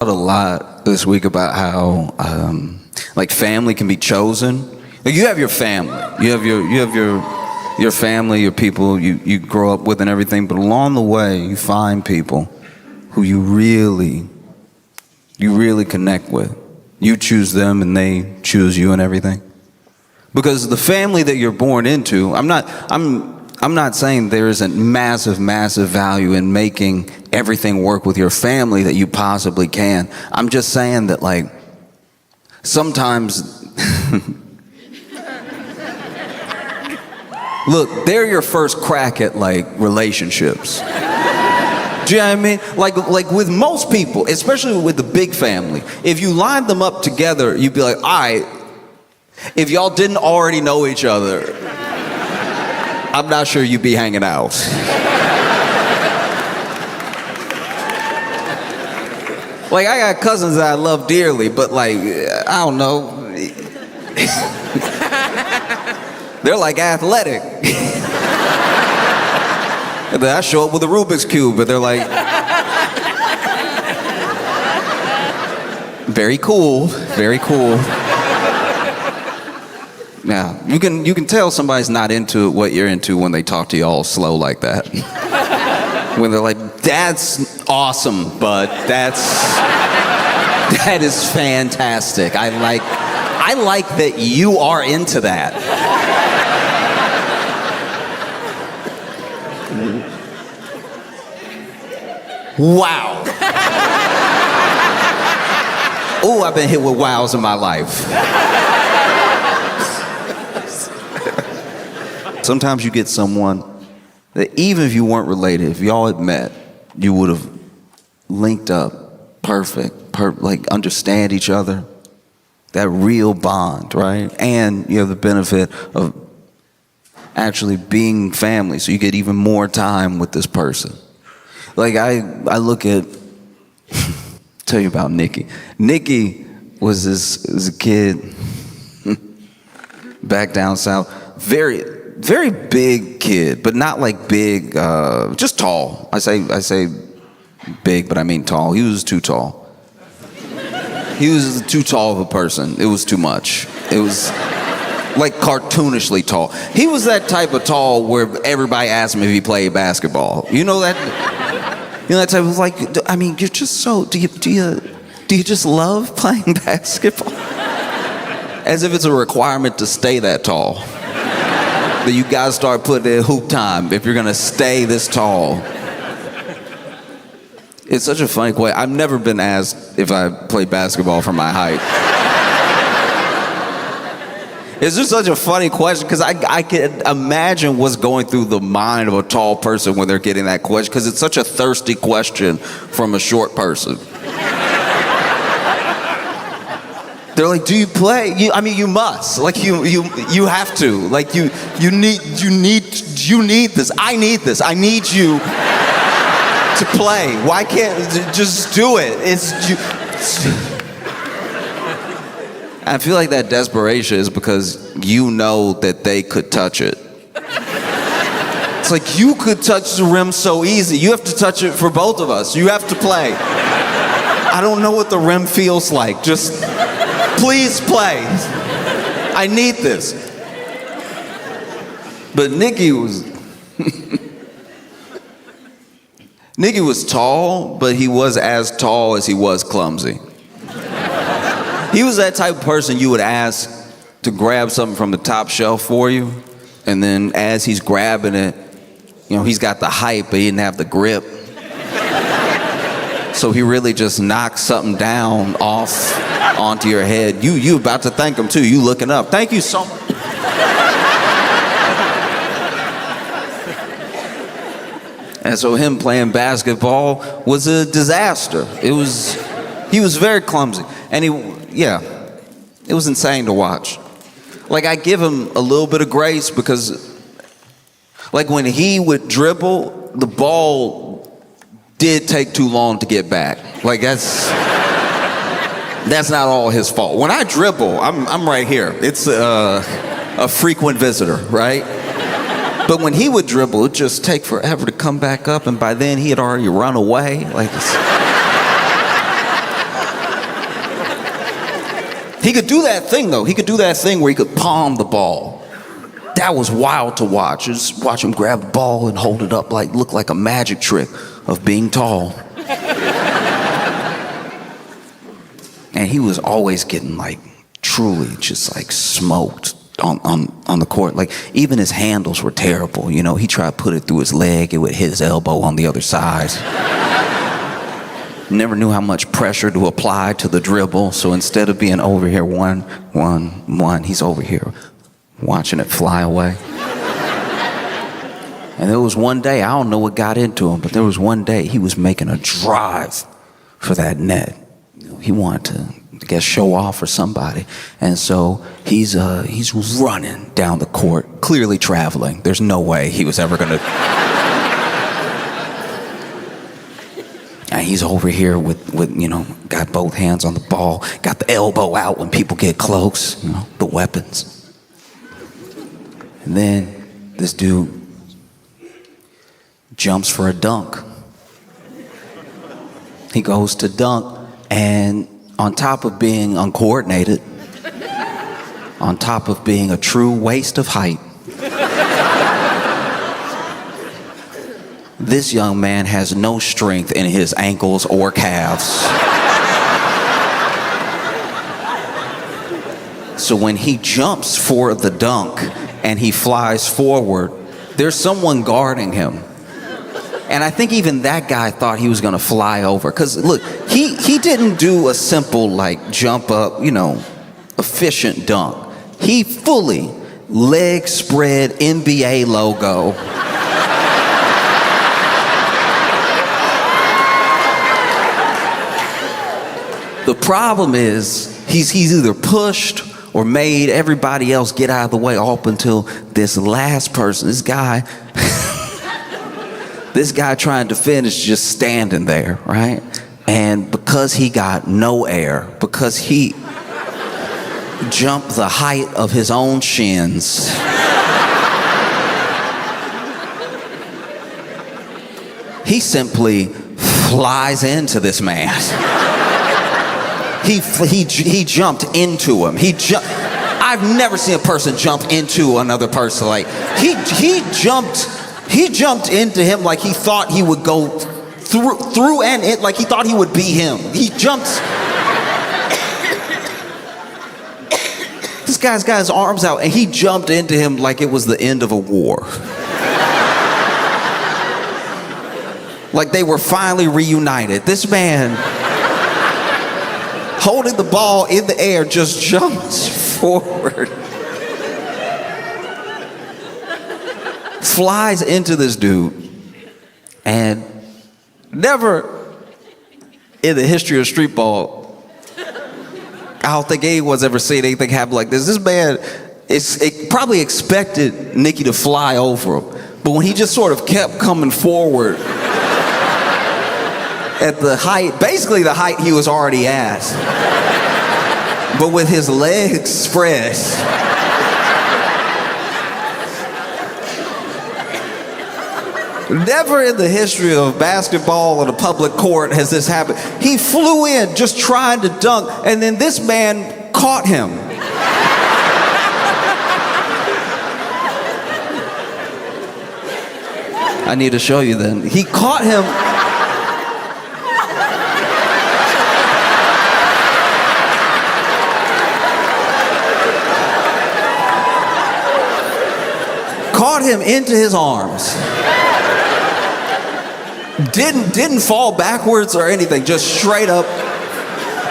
A lot this week about how like family can be chosen. Like you have your family, your family, your people you grow up with and everything, but along the way you find people who you really connect with. You choose them and they choose you and everything. Because the family that you're born into, I'm not saying there isn't massive value in making everything work with your family that you possibly can. I'm just saying that, like, sometimes look, they're your first crack at, like, relationships. Do you know what I mean? Like with most people, especially with the big family, if you line them up together, you'd be like, all right, if y'all didn't already know each other, I'm not sure you'd be hanging out. Like, I got cousins that I love dearly, but like, I don't know. They're like athletic. And then I show up with a Rubik's Cube, but they're like, very cool, very cool. Now, you can tell somebody's not into what you're into when they talk to you all slow like that. When they're like, that's awesome, bud. That is fantastic. I like that you are into that. Wow. Ooh, I've been hit with wows in my life. Sometimes you get someone that even if you weren't related, if y'all had met, you would have linked up perfect, like understand each other. That real bond, right? And you have the benefit of actually being family, so you get even more time with this person. Like I look at, tell you about Nikki. Nikki was a kid back down south, very big kid, but not like big, just tall. I say big, but I mean tall. He was too tall. He was too tall of a person. It was too much. It was like cartoonishly tall. He was that type of tall where everybody asked him if he played basketball. You know that? You know that type of, like, I mean, you're just so, do you just love playing basketball? As if it's a requirement to stay that tall. That you gotta start putting in hoop time if you're gonna stay this tall. It's such a funny question. I've never been asked if I play basketball for my height. It's just such a funny question because I can imagine what's going through the mind of a tall person when they're getting that question, because it's such a thirsty question from a short person. They're like, do you play? I mean, you must. Like, you have to. Like, you need this. I need this. I need you to play. Why can't just do it? I feel like that desperation is because you know that they could touch it. It's like, you could touch the rim so easy. You have to touch it for both of us. You have to play. I don't know what the rim feels like. Just please play. I need this. But Nikki was Nikki was tall, but he was as tall as he was clumsy. He was that type of person you would ask to grab something from the top shelf for you, and then as he's grabbing it, you know, he's got the height, but he didn't have the grip. So he really just knocks something down off onto your head. You about to thank him too. You looking up. Thank you so much. And so him playing basketball was a disaster. He was very clumsy. And it was insane to watch. Like, I give him a little bit of grace because, like, when he would dribble, the ball did take too long to get back. Like, that's not all his fault. When I dribble, I'm right here. It's a frequent visitor, right? But when he would dribble, it'd just take forever to come back up, and by then he had already run away. Like, He could do that thing, though. He could do that thing where he could palm the ball. That was wild to watch. Just watch him grab the ball and hold it up like, look like a magic trick of being tall. And he was always getting like truly just like smoked on the court. Like even his handles were terrible. You know, he tried to put it through his leg. It would hit his elbow on the other side. Never knew how much pressure to apply to the dribble. So instead of being over here, one, he's over here watching it fly away. And there was one day, I don't know what got into him, but there was one day he was making a drive for that net. He wanted to, I guess, show off for somebody. And so he's running down the court, clearly traveling. There's no way he was ever gonna. And he's over here with, you know, got both hands on the ball, got the elbow out when people get close, you know, the weapons. And then this dude jumps for a dunk. He goes to dunk, and on top of being uncoordinated, on top of being a true waste of height, this young man has no strength in his ankles or calves. So when he jumps for the dunk and he flies forward, there's someone guarding him. And I think even that guy thought he was gonna fly over. Cause look, he didn't do a simple like jump up, you know, efficient dunk. He fully leg spread NBA logo. The problem is he's either pushed or made everybody else get out of the way up until this last person, this guy trying to finish just standing there, right? And because he got no air, because he jumped the height of his own shins, he simply flies into this man. He jumped into him. I've never seen a person jump into another person. Like he jumped into him like he thought he would go through and it like he thought he would be him. He jumped. This guy's got his arms out and he jumped into him like it was the end of a war. Like they were finally reunited. This man, holding the ball in the air, just jumps forward, flies into this dude, and never in the history of street ball, I don't think anyone's ever seen anything happen like this. This man probably expected Nicky to fly over him, but when he just sort of kept coming forward at the height, basically the height he was already at, but with his legs spread. Never in the history of basketball on a public court has this happened. He flew in just trying to dunk, and then this man caught him. I need to show you then. He caught him. Caught him into his arms. Didn't fall backwards or anything, just straight up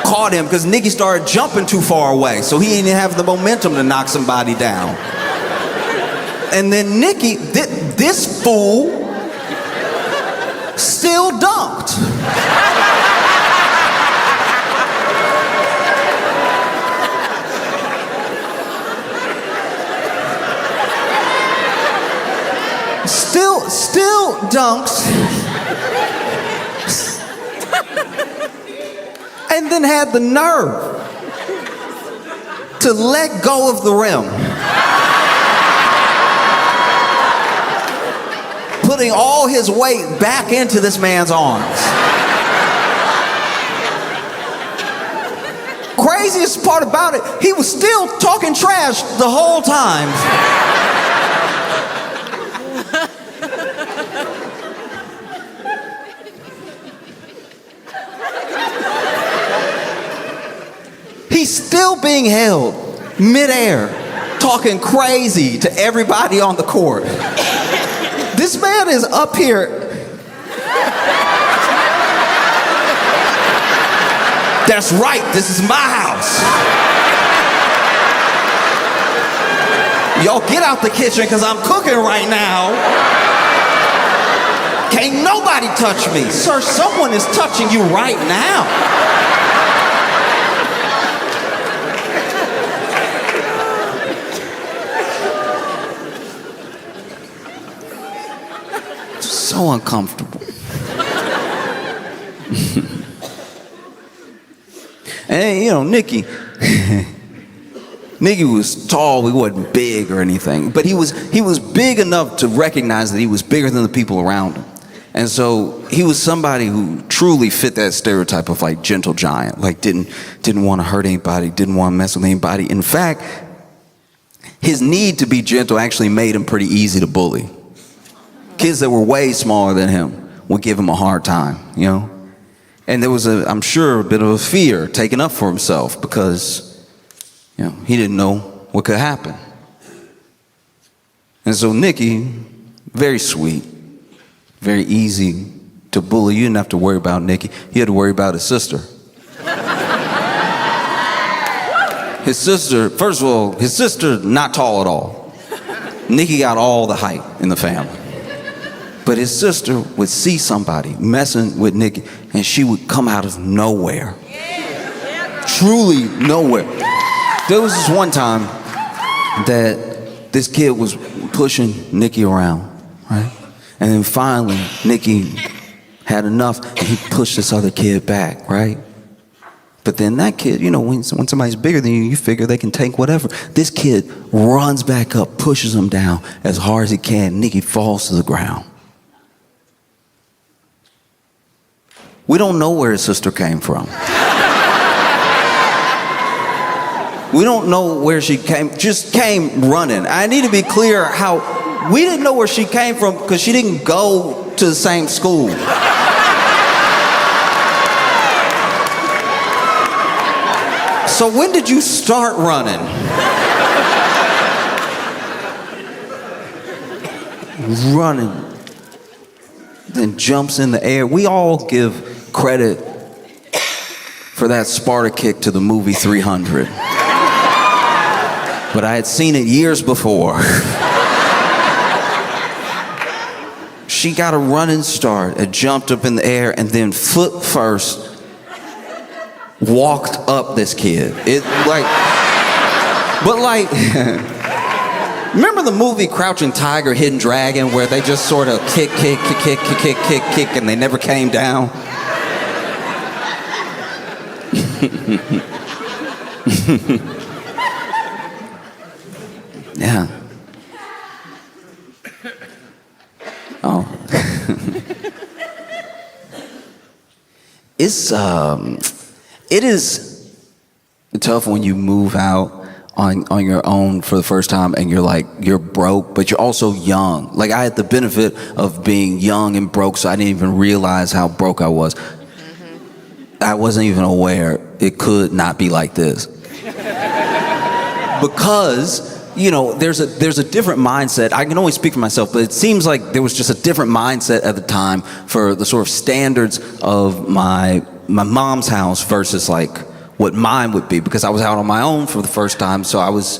caught him because Nicky started jumping too far away, so he didn't have the momentum to knock somebody down. And then Nicky, this fool, still dunked. Still dunks. And then had the nerve to let go of the rim, putting all his weight back into this man's arms. craziest part about it, he was still talking trash the whole time. He's still being held midair, talking crazy to everybody on the court. This man is up here. That's right, this is my house. Y'all get out the kitchen because I'm cooking right now. Can't nobody touch me. Sir, someone is touching you right now. So uncomfortable. And you know, Nikki was tall. He wasn't big or anything, but he was big enough to recognize that he was bigger than the people around him. And so he was somebody who truly fit that stereotype of like gentle giant, like didn't want to hurt anybody, didn't want to mess with anybody. In fact, his need to be gentle actually made him pretty easy to bully. Kids that were way smaller than him would give him a hard time, you know? And there was I'm sure, a bit of a fear taken up for himself because, you know, he didn't know what could happen. And so Nikki, very sweet, very easy to bully. You didn't have to worry about Nikki. You had to worry about his sister. His sister, first of all, his sister, not tall at all. Nikki got all the height in the family. But his sister would see somebody messing with Nikki, and she would come out of nowhere. Truly nowhere. There was this one time that this kid was pushing Nikki around, right? And then finally, Nikki had enough, and he pushed this other kid back, right? But then that kid, you know, when somebody's bigger than you, you figure they can take whatever. This kid runs back up, pushes him down as hard as he can. Nikki falls to the ground. We don't know where his sister came from. We don't know where she just came running. I need to be clear how we didn't know where she came from because she didn't go to the same school. So when did you start running? Running, then jumps in the air. We all give credit for that Sparta kick to the movie 300. But I had seen it years before. She got a running start, it jumped up in the air, and then foot first walked up this kid. Remember the movie Crouching Tiger, Hidden Dragon, where they just sort of kick, and they never came down? Yeah. Oh. It is tough when you move out on your own for the first time and you're broke, but you're also young. Like I had the benefit of being young and broke, so I didn't even realize how broke I was. I wasn't even aware it could not be like this. Because, you know, there's a different mindset. I can only speak for myself, but it seems like there was just a different mindset at the time for the sort of standards of my mom's house versus like what mine would be, because I was out on my own for the first time, so I was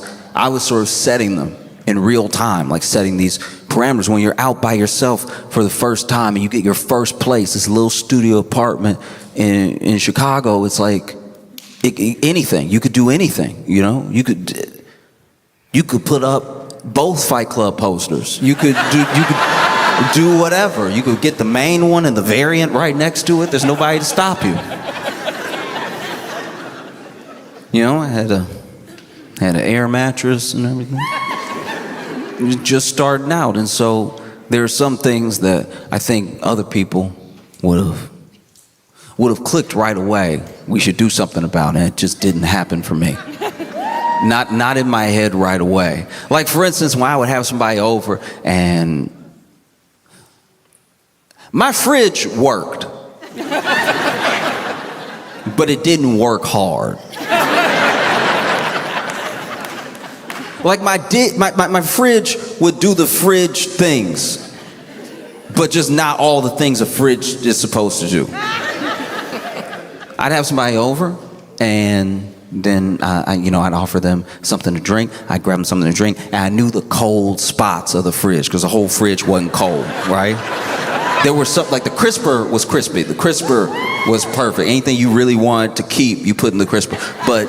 sort of setting them in real time, like setting these parameters. When you're out by yourself for the first time and you get your first place, this little studio apartment in Chicago, it's like anything. You could do anything, you know? You could put up both Fight Club posters. You could do whatever. You could get the main one and the variant right next to it. There's nobody to stop you. You know, I had an air mattress and everything. Just starting out, and so there are some things that I think other people would have clicked right away we should do something about it. It just didn't happen for me. Not in my head right away. Like, for instance, when I would have somebody over and my fridge worked, but it didn't work hard. Like my fridge would do the fridge things, but just not all the things a fridge is supposed to do. I'd have somebody over, and then I'd offer them something to drink. I'd grab them something to drink, and I knew the cold spots of the fridge because the whole fridge wasn't cold, right? There were something like the crisper was crispy. The crisper was perfect. Anything you really wanted to keep, you put in the crisper. But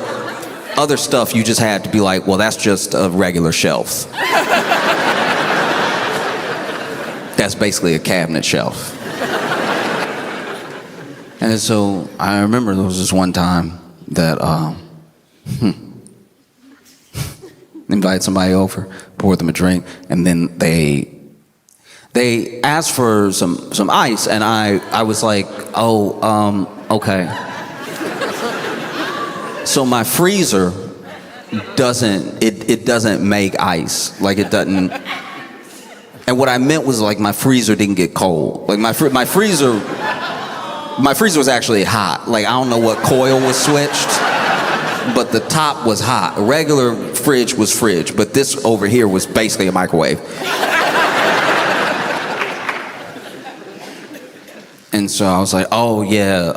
other stuff, you just had to be like, well, that's just a regular shelf. That's basically a cabinet shelf. And so I remember there was this one time that invited somebody over, poured them a drink, and then they asked for some ice, and I was like, okay. So my freezer doesn't make ice, like it doesn't. And what I meant was like my freezer didn't get cold. Like my freezer was actually hot. Like I don't know what coil was switched, but the top was hot. A regular fridge was fridge, but this over here was basically a microwave. And so I was like, oh yeah,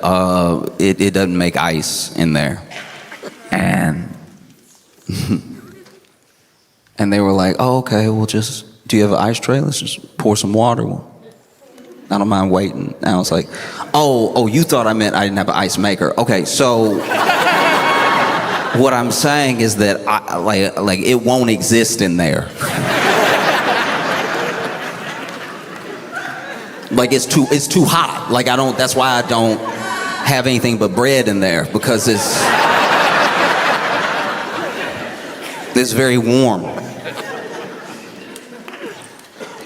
it doesn't make ice in there. And they were like, oh, okay, do you have an ice tray? Let's just pour some water. I don't mind waiting. And I was like, oh, you thought I meant I didn't have an ice maker. Okay, so what I'm saying is that like it won't exist in there. Like it's too hot. Like that's why I don't have anything but bread in there, because it's very warm.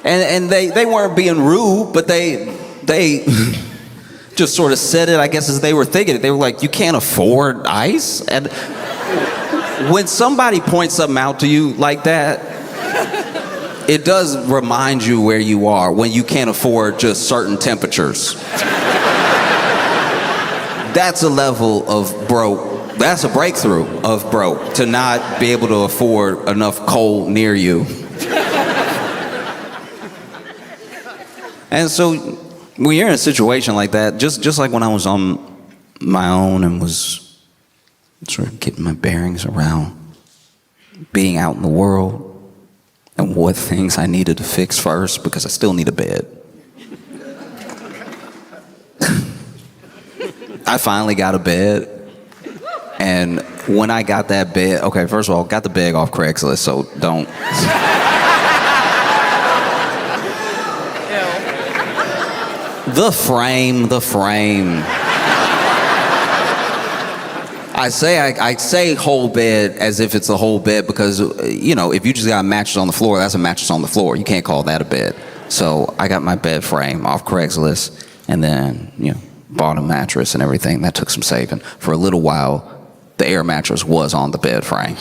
And they weren't being rude, but they just sort of said it, I guess, as they were thinking it. They were like, you can't afford ice? And when somebody points something out to you like that, it does remind you where you are when you can't afford just certain temperatures. That's a level of broke. That's a breakthrough of broke, to not be able to afford enough cold near you. And so when you're in a situation like that, just like when I was on my own and was sort of getting my bearings around being out in the world and what things I needed to fix first, because I still need a bed. I finally got a bed, and when I got that bed, okay, first of all, got the bed off Craigslist, so don't. The frame. I say whole bed as if it's a whole bed because, if you just got a mattress on the floor, that's a mattress on the floor. You can't call that a bed. So I got my bed frame off Craigslist, and then, bought a mattress and everything. That took some saving. For a little while, the air mattress was on the bed frame.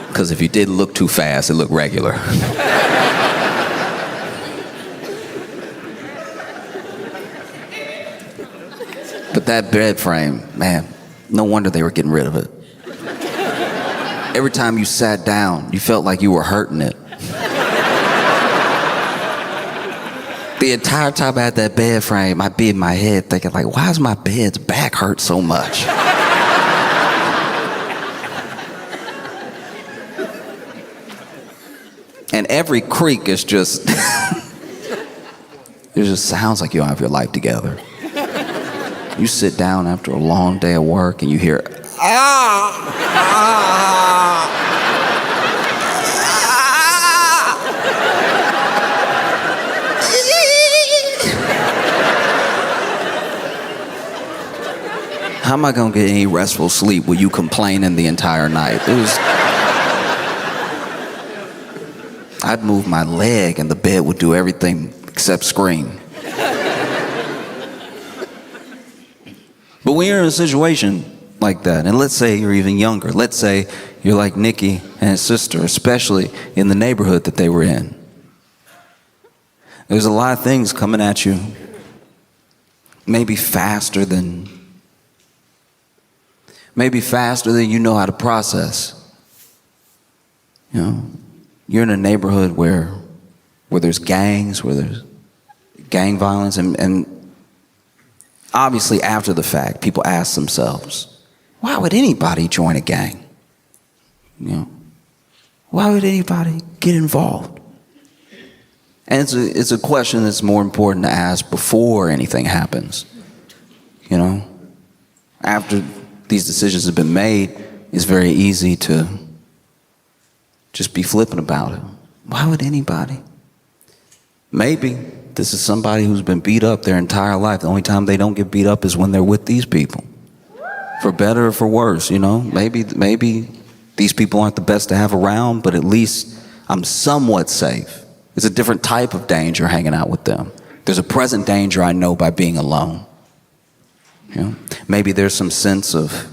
Because if you didn't look too fast, it looked regular. But that bed frame, man, no wonder they were getting rid of it. Every time you sat down, you felt like you were hurting it. The entire time I had that bed frame, I'd be in my head thinking like, why does my bed's back hurt so much? And every creak is just, it just sounds like you don't have your life together. You sit down after a long day of work and you hear, How am I gonna get any restful sleep with you complaining the entire night? I'd move my leg and the bed would do everything except scream. But when you're in a situation like that, and let's say you're even younger, let's say you're like Nikki and his sister, especially in the neighborhood that they were in. There's a lot of things coming at you, maybe faster than you know how to process. You know, you're in a neighborhood where there's gangs, where there's gang violence, and obviously after the fact, people ask themselves, why would anybody join a gang? You know, why would anybody get involved? And it's a question that's more important to ask before anything happens. You know, after these decisions have been made, it's very easy to just be flippant about it. Why would anybody? Maybe this is somebody who's been beat up their entire life. The only time they don't get beat up is when they're with these people. For better or for worse, you know. Maybe these people aren't the best to have around, but at least I'm somewhat safe. It's a different type of danger hanging out with them. There's a present danger I know by being alone. You know? Maybe there's some sense of,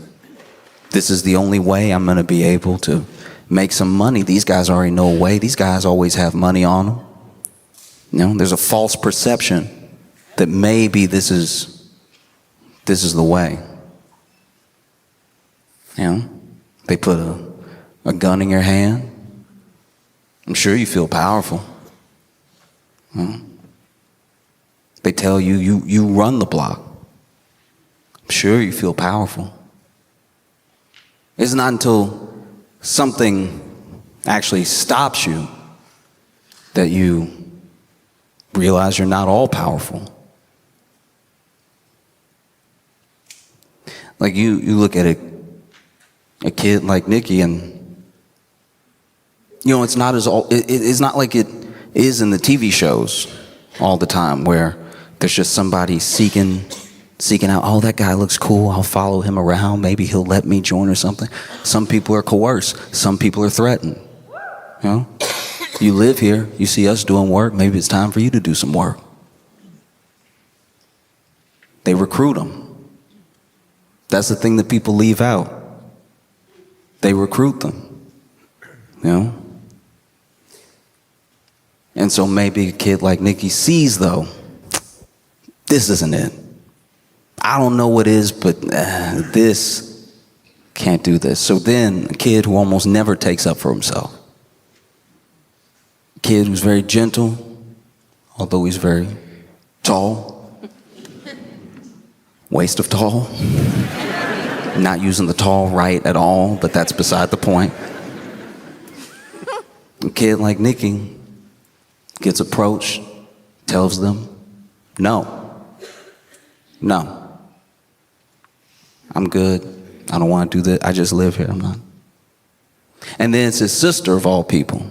this is the only way I'm going to be able to make some money. These guys already know a way. These guys always have money on them. You know, there's a false perception that maybe this is the way. You know, they put a gun in your hand. I'm sure you feel powerful. You know? They tell you run the block. I'm sure you feel powerful. It's not until something actually stops you that you realize you're not all powerful. Like you look at a kid like Nikki, and you know, it's not like it is in the TV shows all the time, where there's just somebody seeking out, oh, that guy looks cool, I'll follow him around, maybe he'll let me join or something. Some people are coerced, some people are threatened. You know, you live here, you see us doing work, maybe it's time for you to do some work. They recruit them. That's the thing that people leave out. They recruit them, you know? And so maybe a kid like Nikki sees, though, this isn't it. I don't know what is, but this can't do this. So then a kid who almost never takes up for himself, a kid who's very gentle, although he's very tall, waste of tall, not using the tall right at all, but that's beside the point. A kid like Nikki gets approached, tells them, no, I'm good. I don't want to do that. I just live here. I'm not. And then it's his sister, of all people.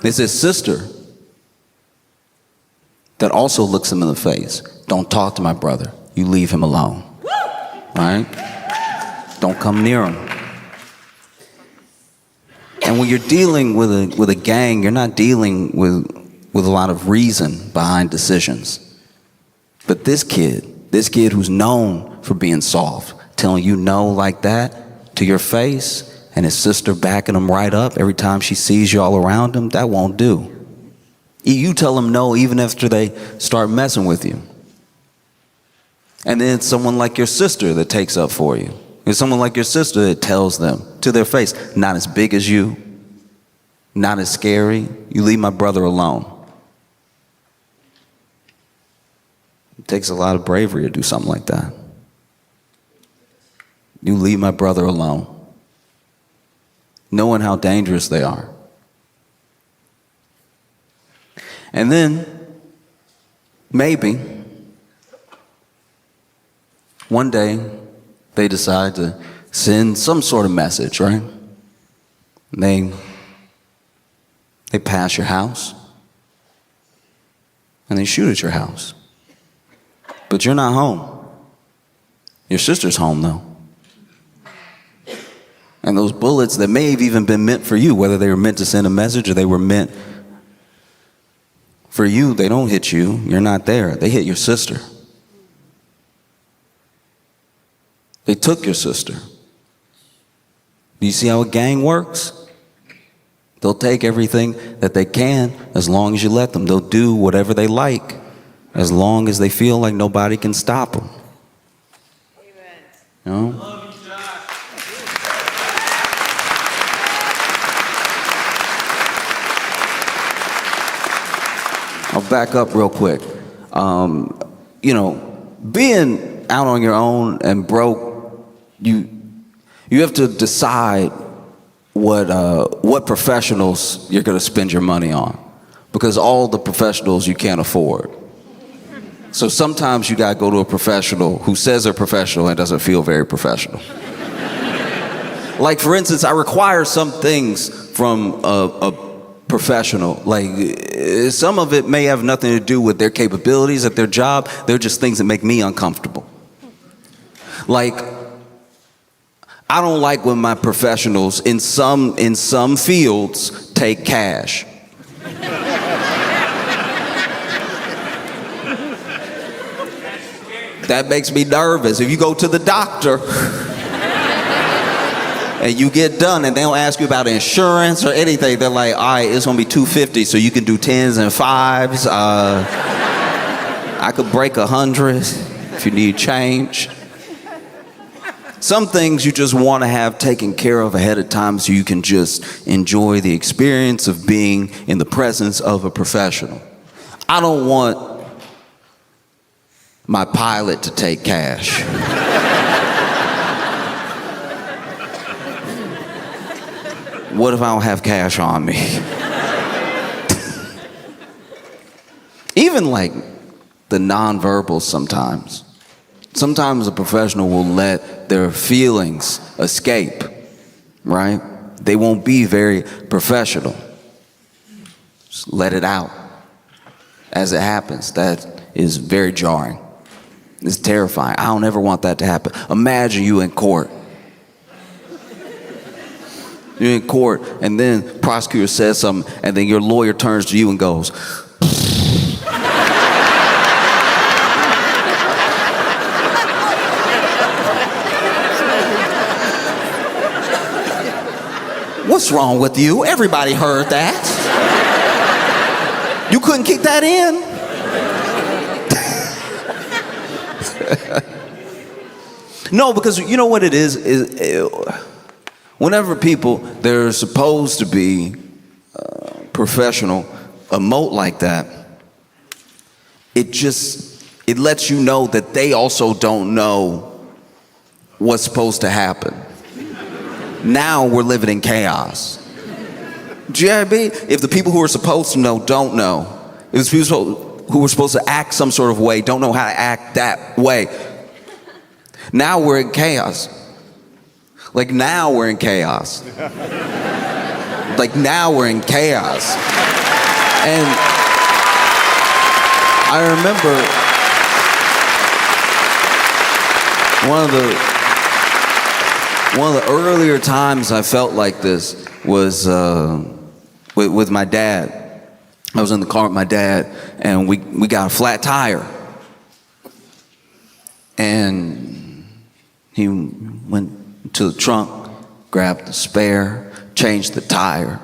It's his sister that also looks him in the face. Don't talk to my brother. You leave him alone. Right? Don't come near him. And when you're dealing with a gang, you're not dealing with a lot of reason behind decisions. But this kid who's known for being soft, telling you no like that to your face, and his sister backing him right up every time she sees you all around him, that won't do. You tell them no even after they start messing with you. And then it's someone like your sister that takes up for you. It's someone like your sister that tells them to their face, not as big as you, not as scary. You leave my brother alone. It takes a lot of bravery to do something like that. You leave my brother alone, knowing how dangerous they are. And then, maybe, one day, they decide to send some sort of message, right? They pass your house, and they shoot at your house. But you're not home. Your sister's home, though. And those bullets that may have even been meant for you, whether they were meant to send a message or they were meant for you, they don't hit you. You're not there. They hit your sister. They took your sister. Do you see how a gang works? They'll take everything that they can as long as you let them. They'll do whatever they like as long as they feel like nobody can stop them. Amen. You know? Love you, Josh. I'll back up real quick. Being out on your own and broke, you have to decide what professionals you're going to spend your money on, because all the professionals you can't afford. So sometimes you got to go to a professional who says they're professional and doesn't feel very professional. Like, for instance, I require some things from a professional. Like, some of it may have nothing to do with their capabilities at their job. They're just things that make me uncomfortable. Like, I don't like when my professionals in some fields take cash. That makes me nervous. If you go to the doctor and you get done and they don't ask you about insurance or anything, they're like, all right, it's gonna be $250, so you can do 10s and 5s. I could break 100 if you need change. Some things you just want to have taken care of ahead of time so you can just enjoy the experience of being in the presence of a professional. I don't want my pilot to take cash. What if I don't have cash on me? Even like the nonverbals sometimes. Sometimes a professional will let their feelings escape, right? They won't be very professional. Just let it out as it happens. That is very jarring. It's terrifying. I don't ever want that to happen. Imagine you in court. You're in court, and then prosecutor says something, and then your lawyer turns to you and goes, "What's wrong with you? Everybody heard that. You couldn't keep that in?" No, because you know what it is whenever people, they're supposed to be professional, emote like that, it lets you know that they also don't know what's supposed to happen. Now we're living in chaos. GIB, if the people who are supposed to know don't know, if the people who are supposed to act some sort of way don't know how to act that way, now we're in chaos. Like, now we're in chaos. Like, now we're in chaos. And I remember one of the earlier times I felt like this was with my dad. I was in the car with my dad, and we got a flat tire. And he went to the trunk, grabbed the spare, changed the tire,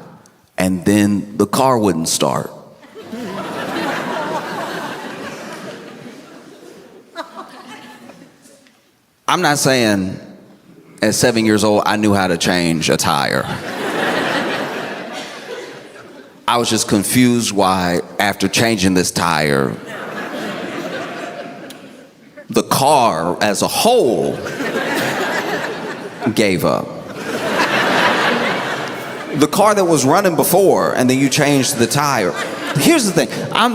and then the car wouldn't start. I'm not saying at 7 years old I knew how to change a tire. I was just confused why, after changing this tire, the car as a whole gave up. The car that was running before, and then you changed the tire. Here's the thing, I'm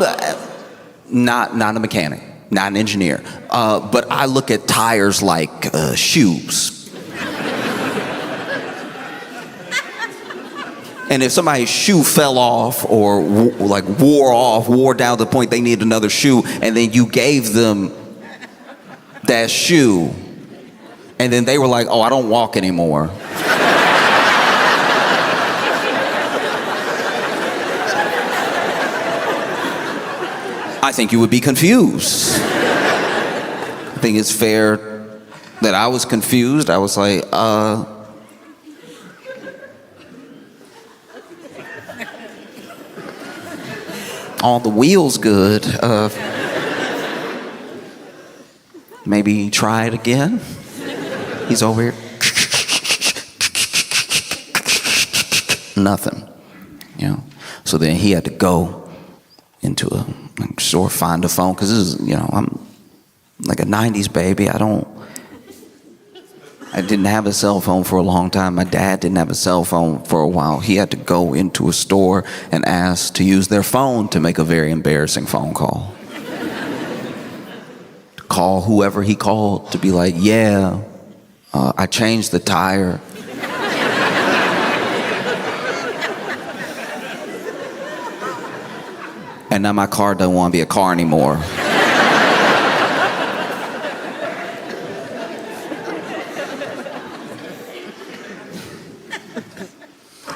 not a mechanic, not an engineer, but I look at tires like shoes. And if somebody's shoe fell off or wore down to the point they need another shoe, and then you gave them that shoe, and then they were like, "Oh, I don't walk anymore." I think you would be confused. I think it's fair that I was confused. I was like, all the wheels good. Maybe try it again. He's over here. Nothing. You know. So then he had to go into a store, find a phone, because this is, you know, I'm like a 90s baby. I didn't have a cell phone for a long time. My dad didn't have a cell phone for a while. He had to go into a store and ask to use their phone to make a very embarrassing phone call. To call whoever he called to be like, yeah, I changed the tire. And now my car doesn't want to be a car anymore.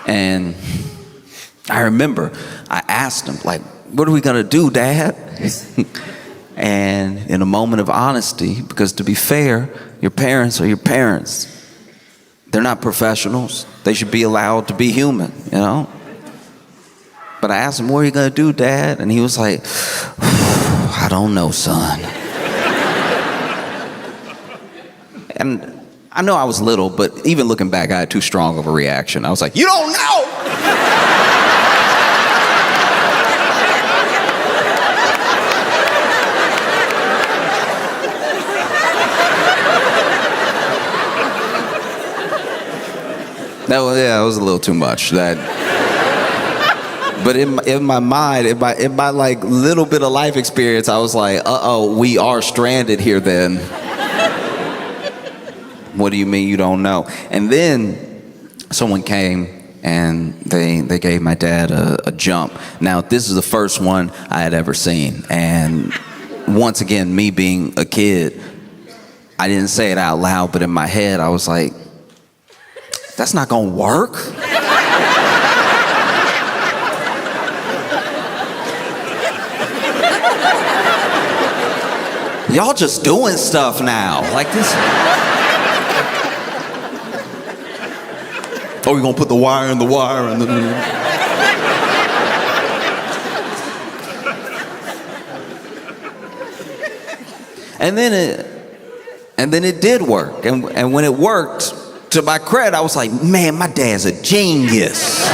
And I remember I asked him, like, what are we gonna do, Dad? And in a moment of honesty, because to be fair, your parents are your parents. They're not professionals. They should be allowed to be human, you know? But I asked him, what are you gonna do, Dad? And he was like, I don't know, son. And I know I was little, but even looking back, I had too strong of a reaction. I was like, you don't know! That was a little too much. But in my mind, in my like little bit of life experience, I was like, uh-oh, we are stranded here then. What do you mean you don't know? And then someone came and they gave my dad a jump. Now, this is the first one I had ever seen. And once again, me being a kid, I didn't say it out loud, but in my head, I was like, that's not gonna work. Y'all just doing stuff now. Like this. Oh, you're gonna put the wire in the wire and and then it did work. And when it worked, to my credit, I was like, man, my dad's a genius.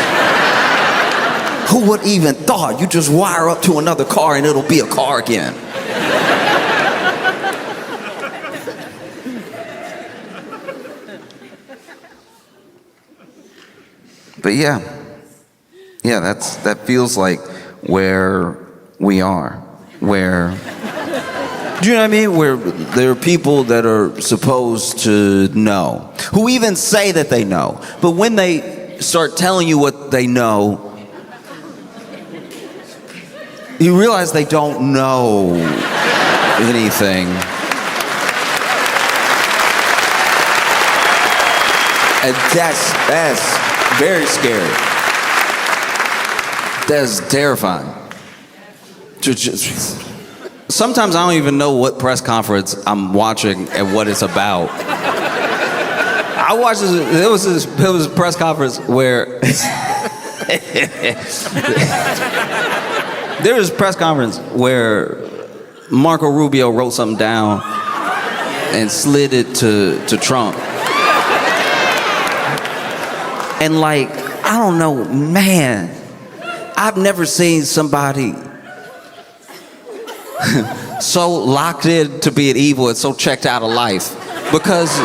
Who would even thought? You just wire up to another car and it'll be a car again. But yeah, that feels like where we are, where, do you know what I mean? Where there are people that are supposed to know, who even say that they know, but when they start telling you what they know, you realize they don't know anything. And that's very scary. That's terrifying. Sometimes I don't even know what press conference I'm watching and what it's about. I watched this, there was a press conference where there was a press conference where Marco Rubio wrote something down and slid it to Trump. And like, I don't know, man, I've never seen somebody so locked in to being evil and so checked out of life. Because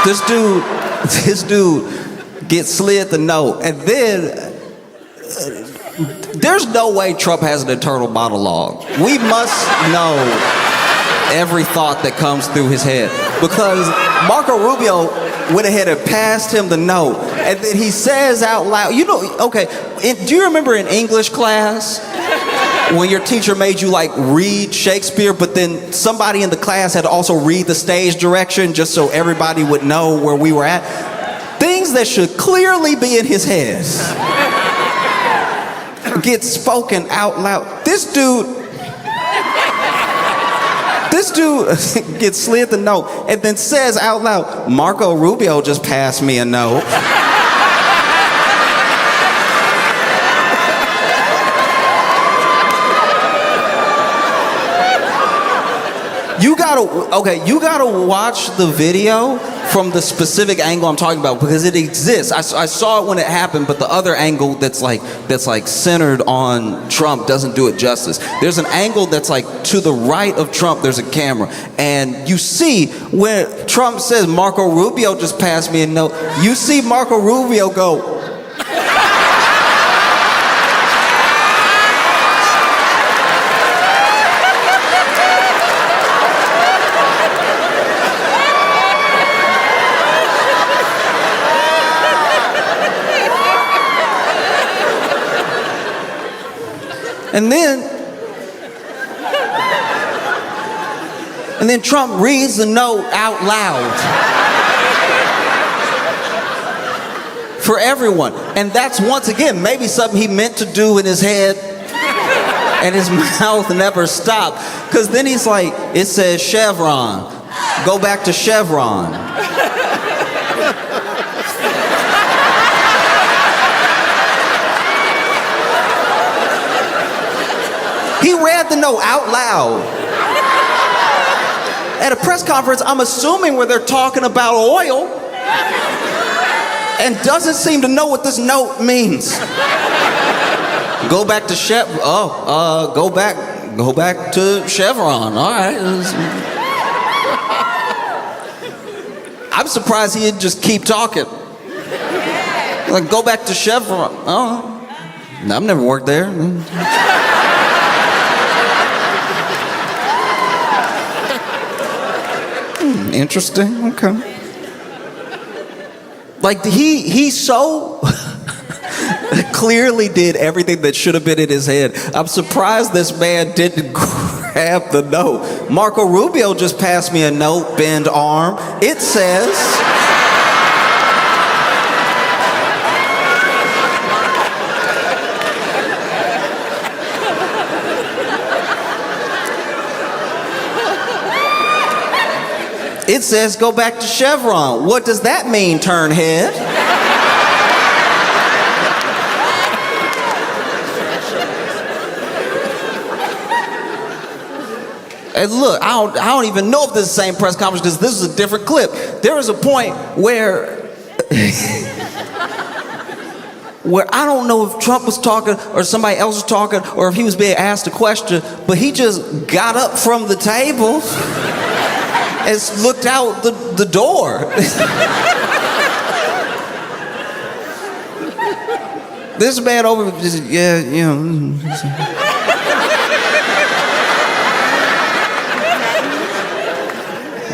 this dude gets slid the note, and then there's no way Trump has an internal monologue. We must know every thought that comes through his head. Because Marco Rubio went ahead and passed him the note, and then he says out loud, you know, okay, do you remember in English class when your teacher made you like read Shakespeare, but then somebody in the class had to also read the stage direction just so everybody would know where we were at? Things that should clearly be in his head get spoken out loud. This This dude gets slid the note and then says out loud, Marco Rubio just passed me a note. You gotta watch the video from the specific angle I'm talking about because it exists. I saw it when it happened, but the other angle that's like centered on Trump doesn't do it justice. There's an angle that's like to the right of Trump, there's a camera, and you see when Trump says Marco Rubio just passed me a note, you see Marco Rubio go, and then Trump reads the note out loud for everyone. And that's, once again, maybe something he meant to do in his head and his mouth never stopped. Because then he's like, it says Chevron. Go back to Chevron. He read the note out loud. At a press conference, I'm assuming where they're talking about oil, and doesn't seem to know what this note means. Go back to go back to Chevron. All right. I'm surprised he didn't just keep talking. Like, go back to Chevron. Oh, I've never worked there. Interesting. Okay. Like, he so clearly did everything that should have been in his head. I'm surprised this man didn't grab the note. Marco Rubio just passed me a note, bend arm. It says, go back to Chevron. What does that mean, turnhead? And look, I don't even know if this is the same press conference because this is a different clip. There was a point where I don't know if Trump was talking or somebody else was talking or if he was being asked a question, but he just got up from the table and looked out the door. This man over just, yeah, you know.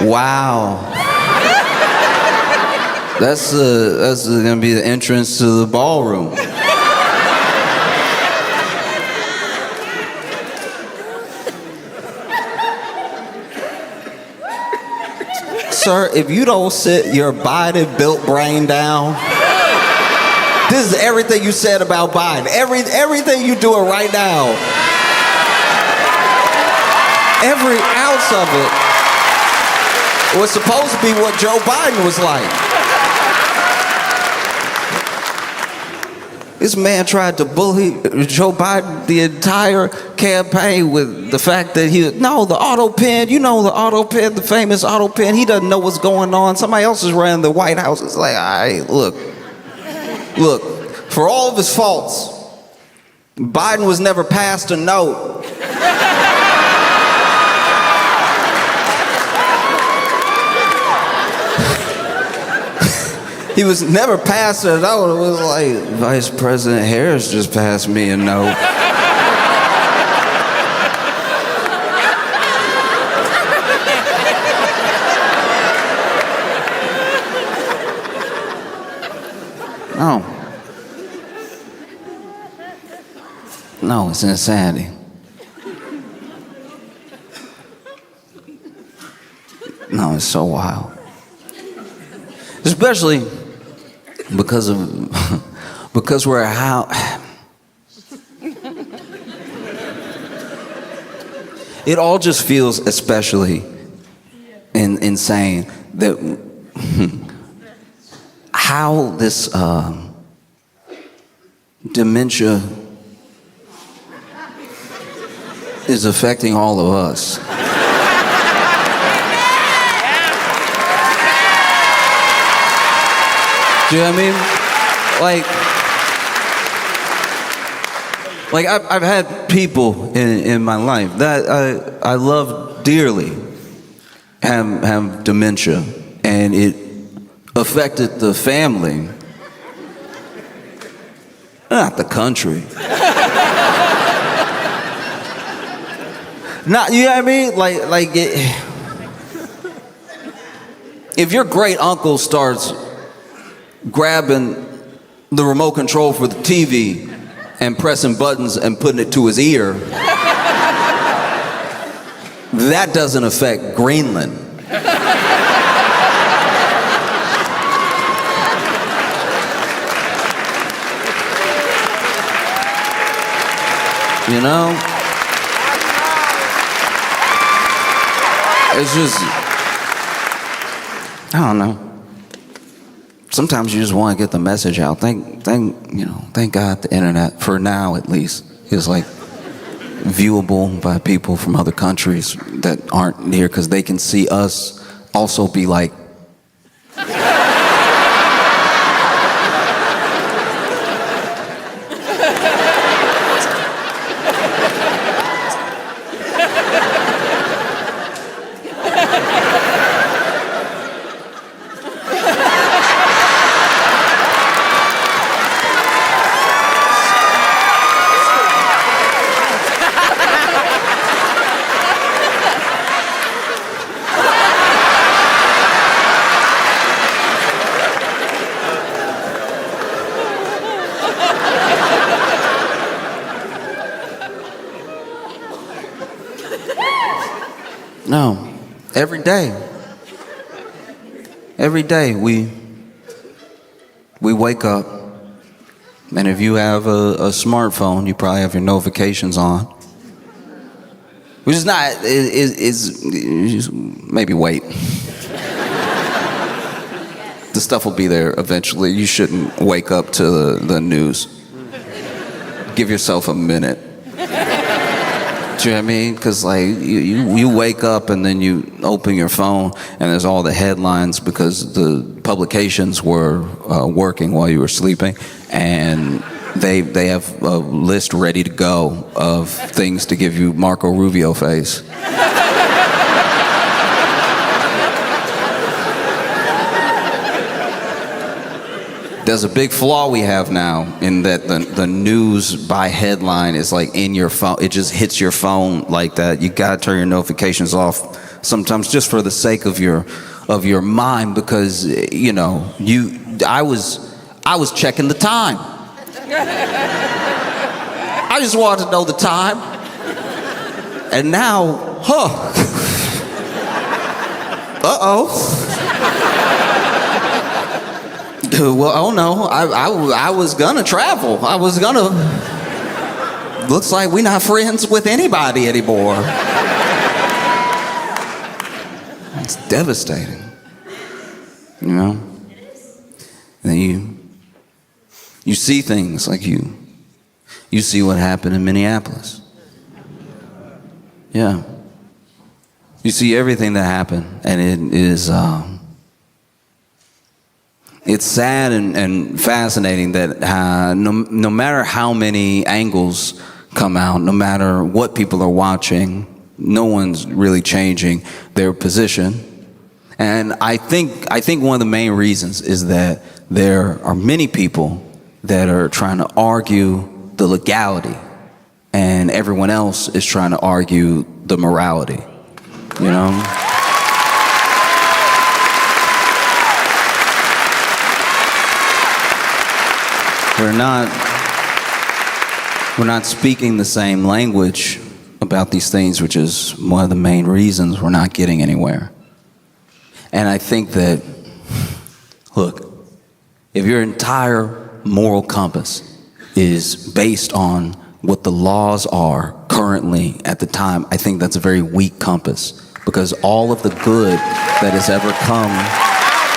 Wow. That's gonna be the entrance to the ballroom. Sir, if you don't sit your Biden-built brain down, this is everything you said about Biden. Everything you doing right now. Every ounce of it was supposed to be what Joe Biden was like. This man tried to bully Joe Biden the entire campaign with the fact that the auto pen, the auto pen, the famous auto pen, he doesn't know what's going on. Somebody else is running the White House. It's like, all right, look, for all of his faults, Biden was never passed a note. He was never passed a note. It was like, Vice President Harris just passed me a note. No, it's insanity. No, it's so wild. Especially because we're how it all just feels especially insane that how this dementia is affecting all of us. Do you know what I mean? Like I've had people in my life that I love dearly have dementia, and it affected the family, not the country. Not, you know what I mean? Like if your great uncle starts grabbing the remote control for the TV and pressing buttons and putting it to his ear, that doesn't affect Greenland. You know? It's just, I don't know. Sometimes you just want to get the message out. Thank God the internet, for now at least, is like viewable by people from other countries that aren't near, because they can see us also be like, no, every day we wake up, and if you have a smartphone, you probably have your notifications on, which is not, is maybe wait. The stuff will be there eventually. You shouldn't wake up to the news. Give yourself a minute. Do you know what I mean? Because like you wake up and then you open your phone and there's all the headlines because the publications were working while you were sleeping, and they have a list ready to go of things to give you Marco Rubio face. There's a big flaw we have now in that the news by headline is like in your phone. It just hits your phone like that. You gotta turn your notifications off sometimes, just for the sake of your mind, because I was checking the time. I just wanted to know the time, and now, well, oh no, I was gonna travel. Looks like we're not friends with anybody anymore. It's devastating, you know? And then you see things like you see what happened in Minneapolis. Yeah. You see everything that happened, and it is, it's sad and fascinating that no matter how many angles come out, no matter what people are watching, no one's really changing their position. And I think one of the main reasons is that there are many people that are trying to argue the legality, and everyone else is trying to argue the morality, you know? We're not speaking the same language about these things, which is one of the main reasons we're not getting anywhere. And I think that, look, if your entire moral compass is based on what the laws are currently at the time, I think that's a very weak compass, because all of the good that has ever come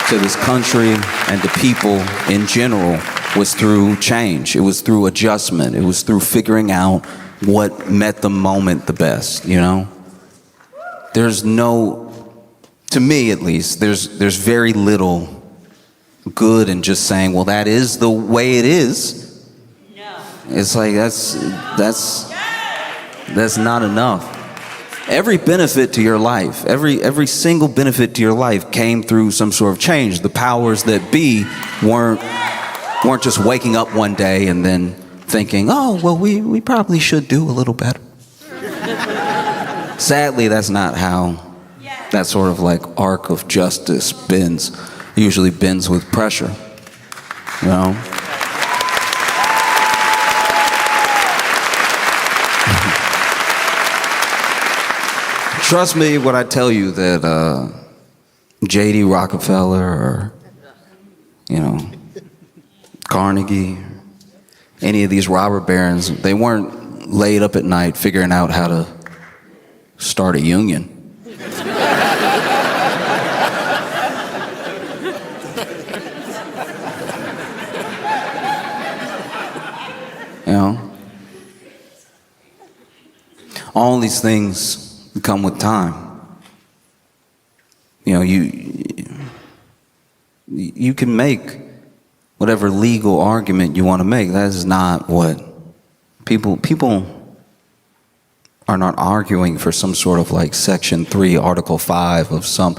to this country and to people in general was through change. It was through adjustment. It was through figuring out what met the moment the best, you know? There's no, to me at least, there's very little good in just saying, well, that is the way it is. No. It's like, that's not enough. Every benefit to your life, every single benefit to your life came through some sort of change. The powers that be weren't just waking up one day and then thinking, oh, well, we probably should do a little better. Sadly, that's not how that sort of like arc of justice bends. It usually bends with pressure, you know? Trust me when I tell you that J.D. Rockefeller or, you know, Carnegie, any of these robber barons, they weren't laid up at night figuring out how to start a union. You know? All these things come with time. You know, you can make whatever legal argument you want to make. That is not what people are not arguing for some sort of like Section 3, Article 5 of some.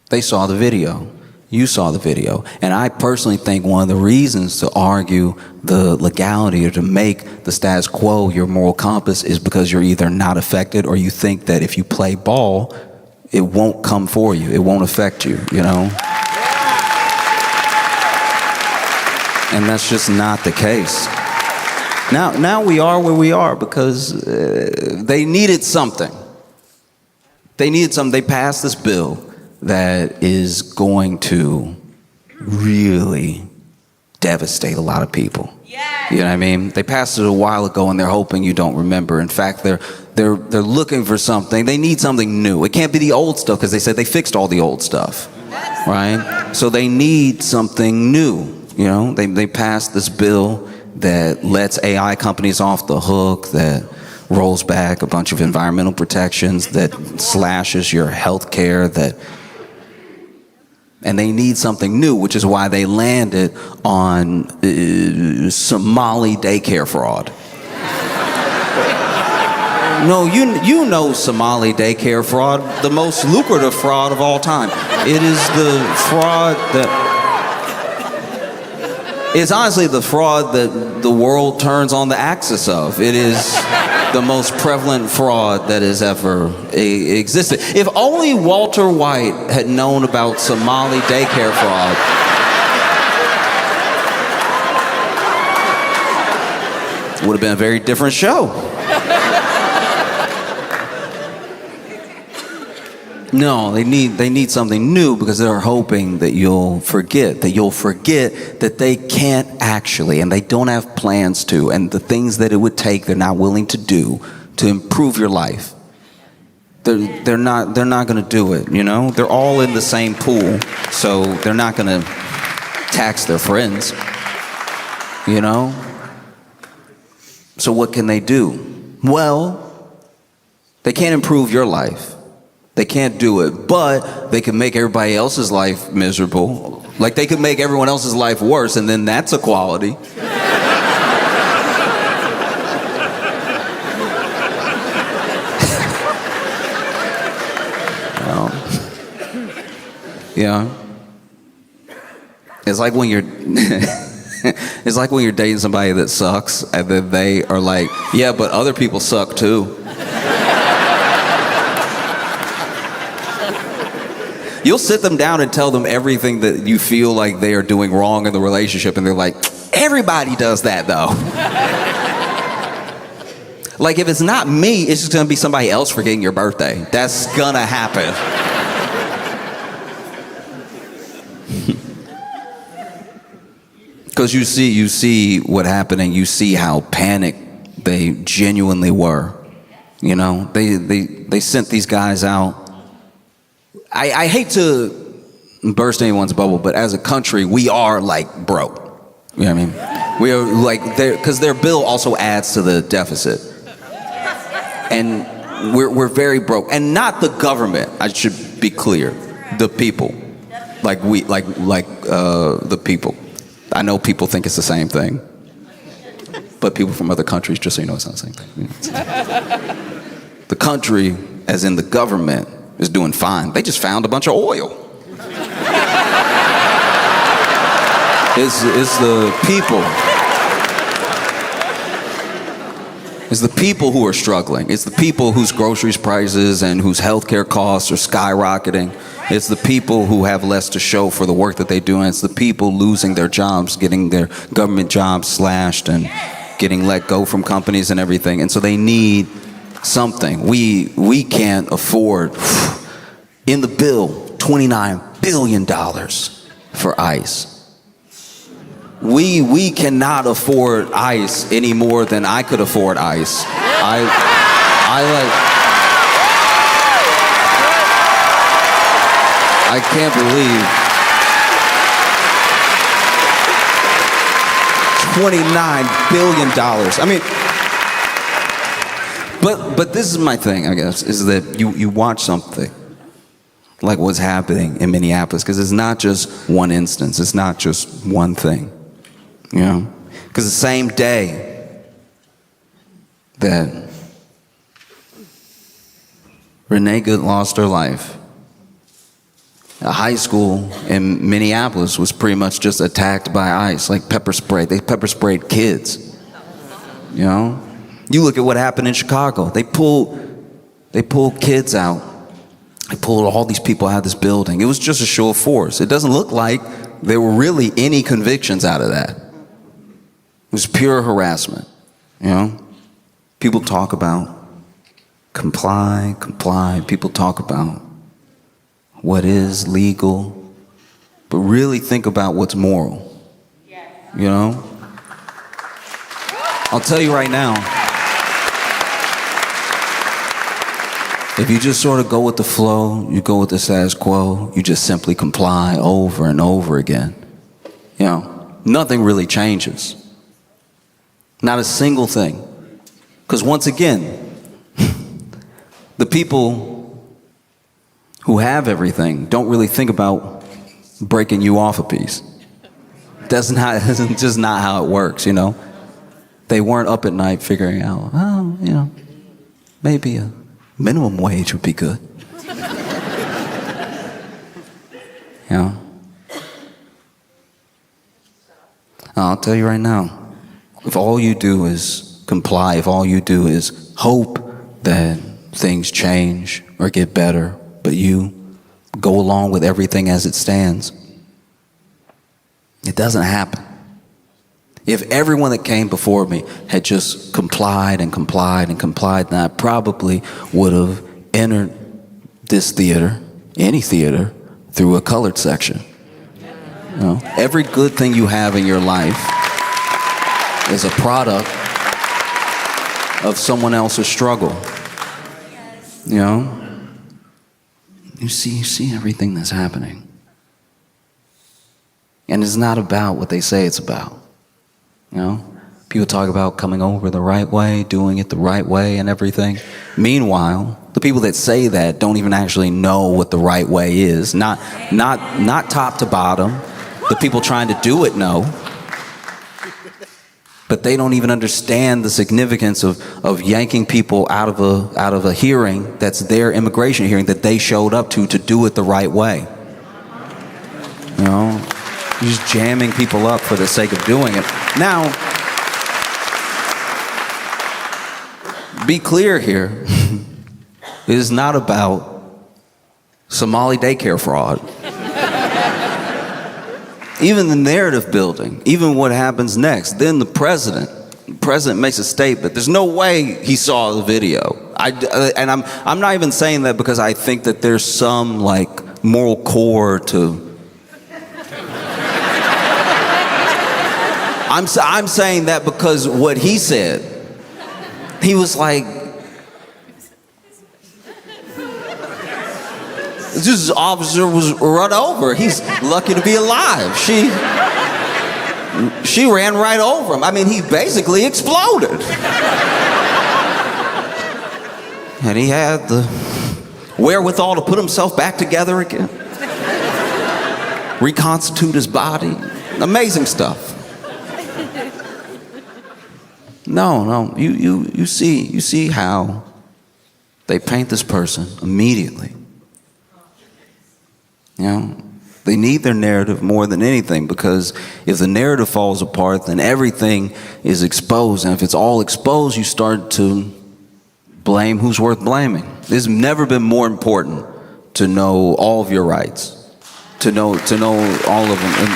They saw the video. You saw the video. And I personally think one of the reasons to argue the legality or to make the status quo your moral compass is because you're either not affected or you think that if you play ball, it won't come for you. It won't affect you, you know? And that's just not the case. Now we are where we are because they needed something. They passed this bill that is going to really devastate a lot of people. Yes. You know what I mean? They passed it a while ago and they're hoping you don't remember. In fact, they're looking for something. They need something new. It can't be the old stuff because they said they fixed all the old stuff, right? So they need something new. You know, they passed this bill that lets AI companies off the hook, that rolls back a bunch of environmental protections, that slashes your health care, and they need something new, which is why they landed on Somali daycare fraud. No, you know Somali daycare fraud, the most lucrative fraud of all time. It is the fraud that... It's honestly the fraud that the world turns on the axis of. It is the most prevalent fraud that has ever existed. If only Walter White had known about Somali daycare fraud, it would have been a very different show. No, they need something new because they're hoping that you'll forget that they can't actually, and they don't have plans to, and the things that it would take they're not willing to do to improve your life. They're not going to do it, you know? They're all in the same pool, so they're not going to tax their friends, you know? So what can they do? Well, they can't improve your life. They can't do it, but they can make everybody else's life miserable. Like they could make everyone else's life worse, and then that's equality. Yeah. It's like when you're it's like when you're dating somebody that sucks, and then they are like, yeah, but other people suck too. You'll sit them down and tell them everything that you feel like they are doing wrong in the relationship, and they're like, everybody does that though. Like if it's not me, it's just gonna be somebody else forgetting your birthday. That's gonna happen. Because you see what happened, and you see how panicked they genuinely were. You know, they sent these guys out. I hate to burst anyone's bubble, but as a country, we are like broke. You know what I mean? We are like, because their bill also adds to the deficit. And we're very broke. And not the government, I should be clear. The people. The people. I know people think it's the same thing. But people from other countries, just so you know, it's not the same thing. The country, as in the government, is doing fine. They just found a bunch of oil. It's the people. It's the people who are struggling. It's the people whose groceries prices and whose healthcare costs are skyrocketing. It's the people who have less to show for the work that they do. And it's the people losing their jobs, getting their government jobs slashed and getting let go from companies and everything. And so they need something. We can't afford, in the bill, $29 billion for ICE. We cannot afford ICE any more than I could afford ICE. I can't believe $29 billion. I mean, but this is my thing, I guess, is that you watch something like what's happening in Minneapolis, because it's not just one instance, it's not just one thing, you know? Because the same day that Renee Good lost her life, a high school in Minneapolis was pretty much just attacked by ICE, like pepper spray. They pepper sprayed kids, you know? You look at what happened in Chicago. They pulled kids out. They pulled all these people out of this building. It was just a show of force. It doesn't look like there were really any convictions out of that. It was pure harassment, you know? People talk about comply. People talk about what is legal, but really think about what's moral, you know? I'll tell you right now, if you just sort of go with the flow, you go with the status quo, you just simply comply over and over again, you know, nothing really changes. Not a single thing. Because once again, the people who have everything don't really think about breaking you off a piece. That's just not how it works, you know? They weren't up at night figuring out, oh, you know, maybe a minimum wage would be good. You know? I'll tell you right now, if all you do is comply, if all you do is hope that things change or get better, but you go along with everything as it stands, it doesn't happen. If everyone that came before me had just complied, then I probably would have entered this theater, any theater, through a colored section. You know, every good thing you have in your life is a product of someone else's struggle. You know? You see everything that's happening. And it's not about what they say it's about. You know? People talk about coming over the right way, doing it the right way and everything. Meanwhile, the people that say that don't even actually know what the right way is. Not top to bottom. The people trying to do it know. But they don't even understand the significance of yanking people out of a hearing that's their immigration hearing that they showed up to do it the right way. You know, you're just jamming people up for the sake of doing it. Now, be clear here. It is not about Somali daycare fraud. Even the narrative building, even what happens next. Then the president makes a statement. There's no way he saw the video. I'm not even saying that because I think that there's some like moral core to I'm saying that because what he said, he was like, this officer was run over. He's lucky to be alive. She ran right over him. I mean, he basically exploded. And he had the wherewithal to put himself back together again. Reconstitute his body. Amazing stuff. No, you see how they paint this person immediately. You know, they need their narrative more than anything, because if the narrative falls apart, then everything is exposed. And if it's all exposed, you start to blame who's worth blaming. It's never been more important to know all of your rights, to know all of them. And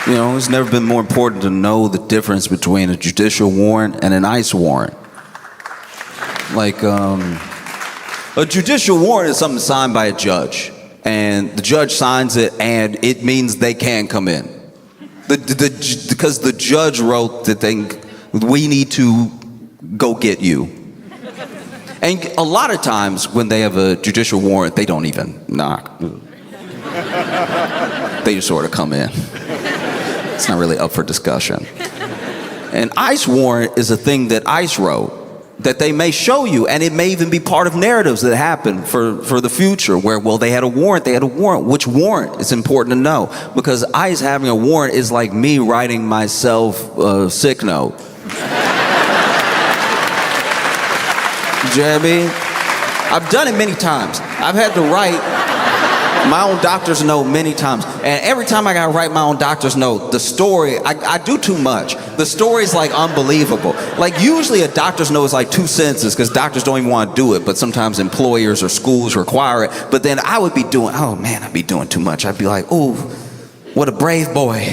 you know, it's never been more important to know the difference between a judicial warrant and an ICE warrant. Like, a judicial warrant is something signed by a judge, and the judge signs it, and it means they can come in. Because the judge wrote the thing, we need to go get you. And a lot of times when they have a judicial warrant, they don't even knock. They just sort of come in. It's not really up for discussion. An ICE warrant is a thing that ICE wrote, that they may show you, and it may even be part of narratives that happen for the future, where, well, they had a warrant. Which warrant? It's important to know, because ICE having a warrant is like me writing myself a sick note. You know what I mean? I've done it many times. I've had to write my own doctor's note many times. And every time I gotta write my own doctor's note, the story, I do too much. The story's like unbelievable. Like usually a doctor's note is like 2 sentences, because doctors don't even want to do it, but sometimes employers or schools require it. But then I would be doing, oh man, I'd be doing too much. I'd be like, oh, what a brave boy.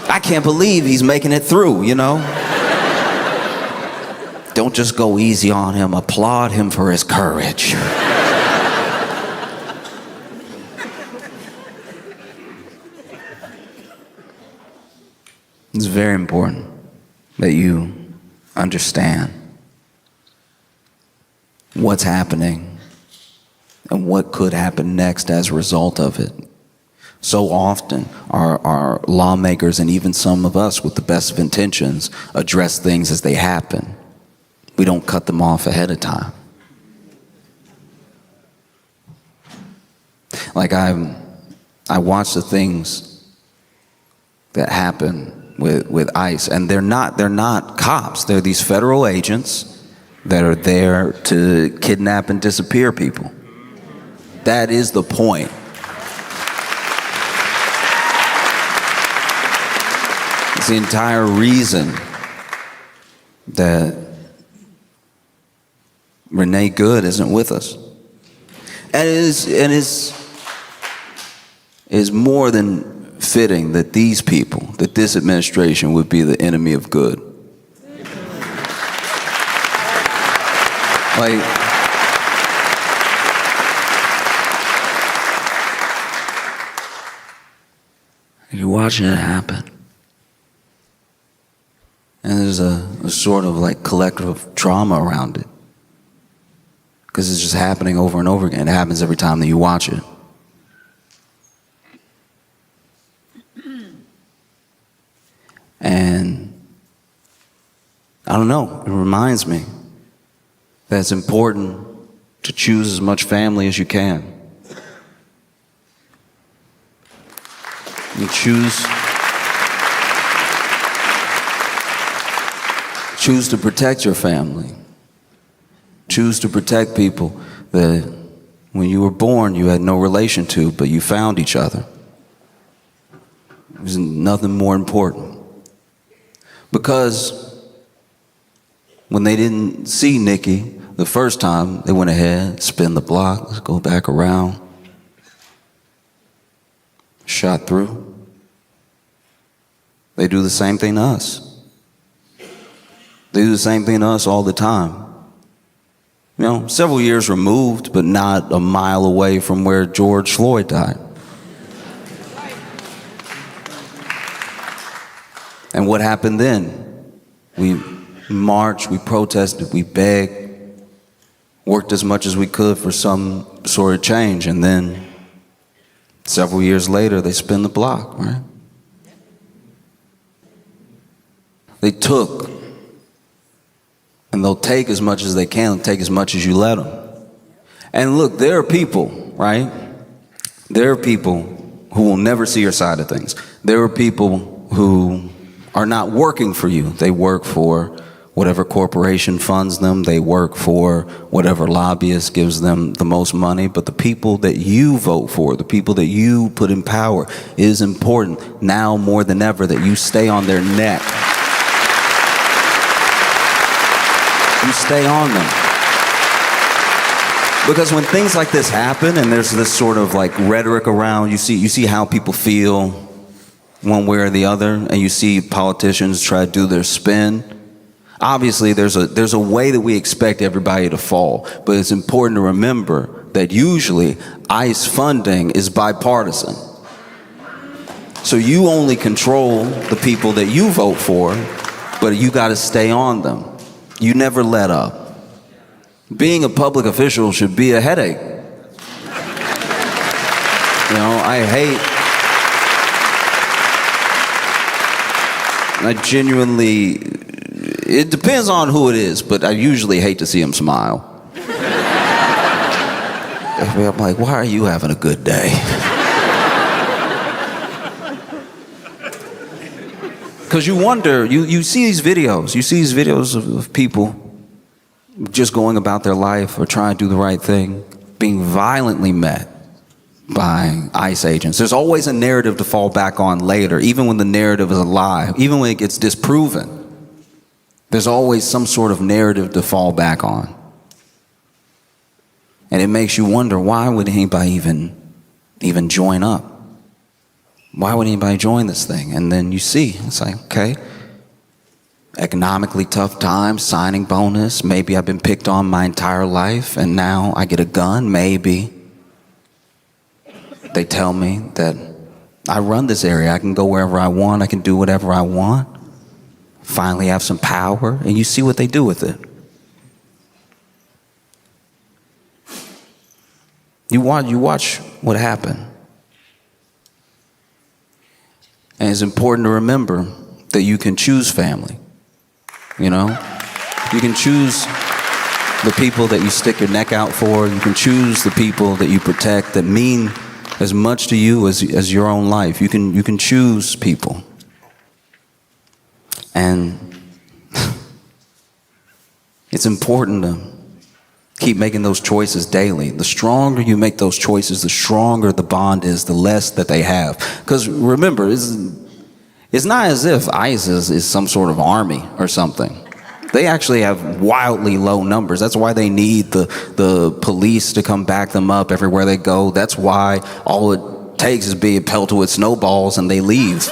I can't believe he's making it through, you know? Don't just go easy on him. Applaud him for his courage. It's very important that you understand what's happening and what could happen next as a result of it. So often, our lawmakers, and even some of us with the best of intentions, address things as they happen. We don't cut them off ahead of time. Like I watch the things that happen with ICE, and they're not cops. They're these federal agents that are there to kidnap and disappear people. That is the point. It's the entire reason that Renee Good isn't with us. And it is more than fitting that these people, that this administration would be the enemy of good. Like, you're watching it happen. And there's a sort of like collective trauma around it, because it's just happening over and over again. It happens every time that you watch it. And I don't know, it reminds me that it's important to choose as much family as you can. You choose to protect your family. Choose to protect people that when you were born you had no relation to, but you found each other. There's nothing more important. Because when they didn't see Nikki the first time, they went ahead, spin the block, let's go back around, shot through. They do the same thing to us. They do the same thing to us all the time. You know, several years removed, but not a mile away from where George Floyd died. And what happened then? We marched, we protested, we begged, worked as much as we could for some sort of change, and then several years later, they spin the block, right? They took, and they'll take as much as they can, take as much as you let them. And look, there are people, right? There are people who will never see your side of things. There are people who are not working for you. They work for whatever corporation funds them. They work for whatever lobbyist gives them the most money. But the people that you vote for, the people that you put in power, it is important now more than ever that you stay on their neck. You stay on them. Because when things like this happen and there's this sort of like rhetoric around, you see how people feel one way or the other, and you see politicians try to do their spin. Obviously, there's a way that we expect everybody to fall, but it's important to remember that usually ICE funding is bipartisan. So you only control the people that you vote for, but you got to stay on them. You never let up. Being a public official should be a headache. You know, I genuinely, it depends on who it is, but I usually hate to see him smile. I'm like, why are you having a good day? Because you wonder, you see these videos of people just going about their life or trying to do the right thing, being violently met by ICE agents. There's always a narrative to fall back on later, even when the narrative is a lie, even when it gets disproven. There's always some sort of narrative to fall back on. And it makes you wonder, why would anybody even join up? Why would anybody join this thing? And then you see, it's like, okay, economically tough times, signing bonus, maybe I've been picked on my entire life and now I get a gun, maybe. They tell me that I run this area, I can go wherever I want, I can do whatever I want, finally have some power, and you see what they do with it. You watch what happened. And it's important to remember that you can choose family. You know? You can choose the people that you stick your neck out for. You can choose the people that you protect that mean as much to you as your own life. You can choose people. And it's important to keep making those choices daily. The stronger you make those choices, the stronger the bond is, the less that they have. Because remember, it's not as if ICE is some sort of army or something. They actually have wildly low numbers. That's why they need the police to come back them up everywhere they go. That's why all it takes is being pelted with snowballs and they leave.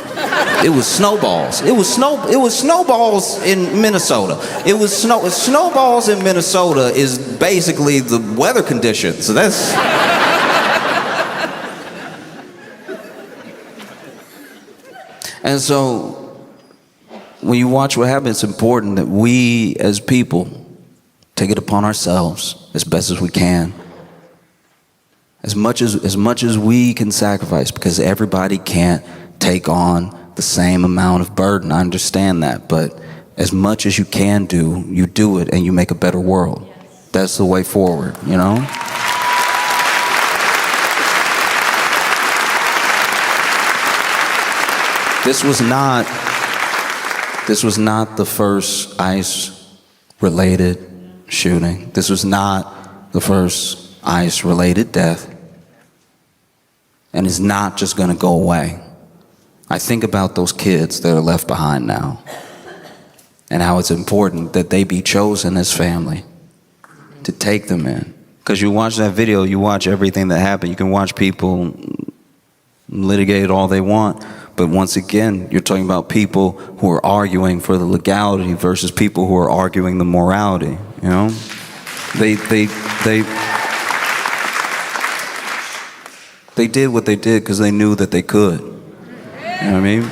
It was snowballs. It was snowballs in Minnesota. Snowballs in Minnesota is basically the weather conditions. So that's. And so when you watch what happens, it's important that we as people take it upon ourselves as best as we can. As much as we can sacrifice, because everybody can't take on the same amount of burden. I understand that, but as much as you can do, you do it and you make a better world. That's the way forward, you know? This was not the first ICE-related shooting. This was not the first ICE-related death. And it's not just gonna go away. I think about those kids that are left behind now and how it's important that they be chosen as family to take them in. Because you watch that video, you watch everything that happened. You can watch people litigate all they want, But once again, you're talking about people who are arguing for the legality versus people who are arguing the morality, you know? They did what they did because they knew that they could. You know what I mean?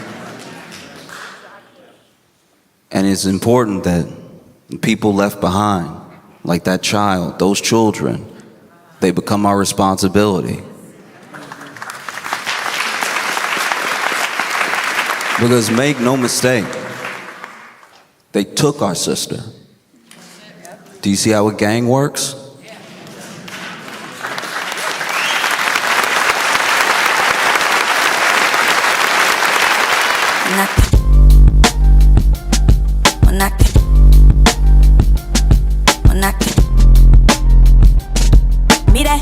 And it's important that people left behind, like that child, those children, they become our responsibility. Because make no mistake, they took our sister. Do you see how a gang works? Mira,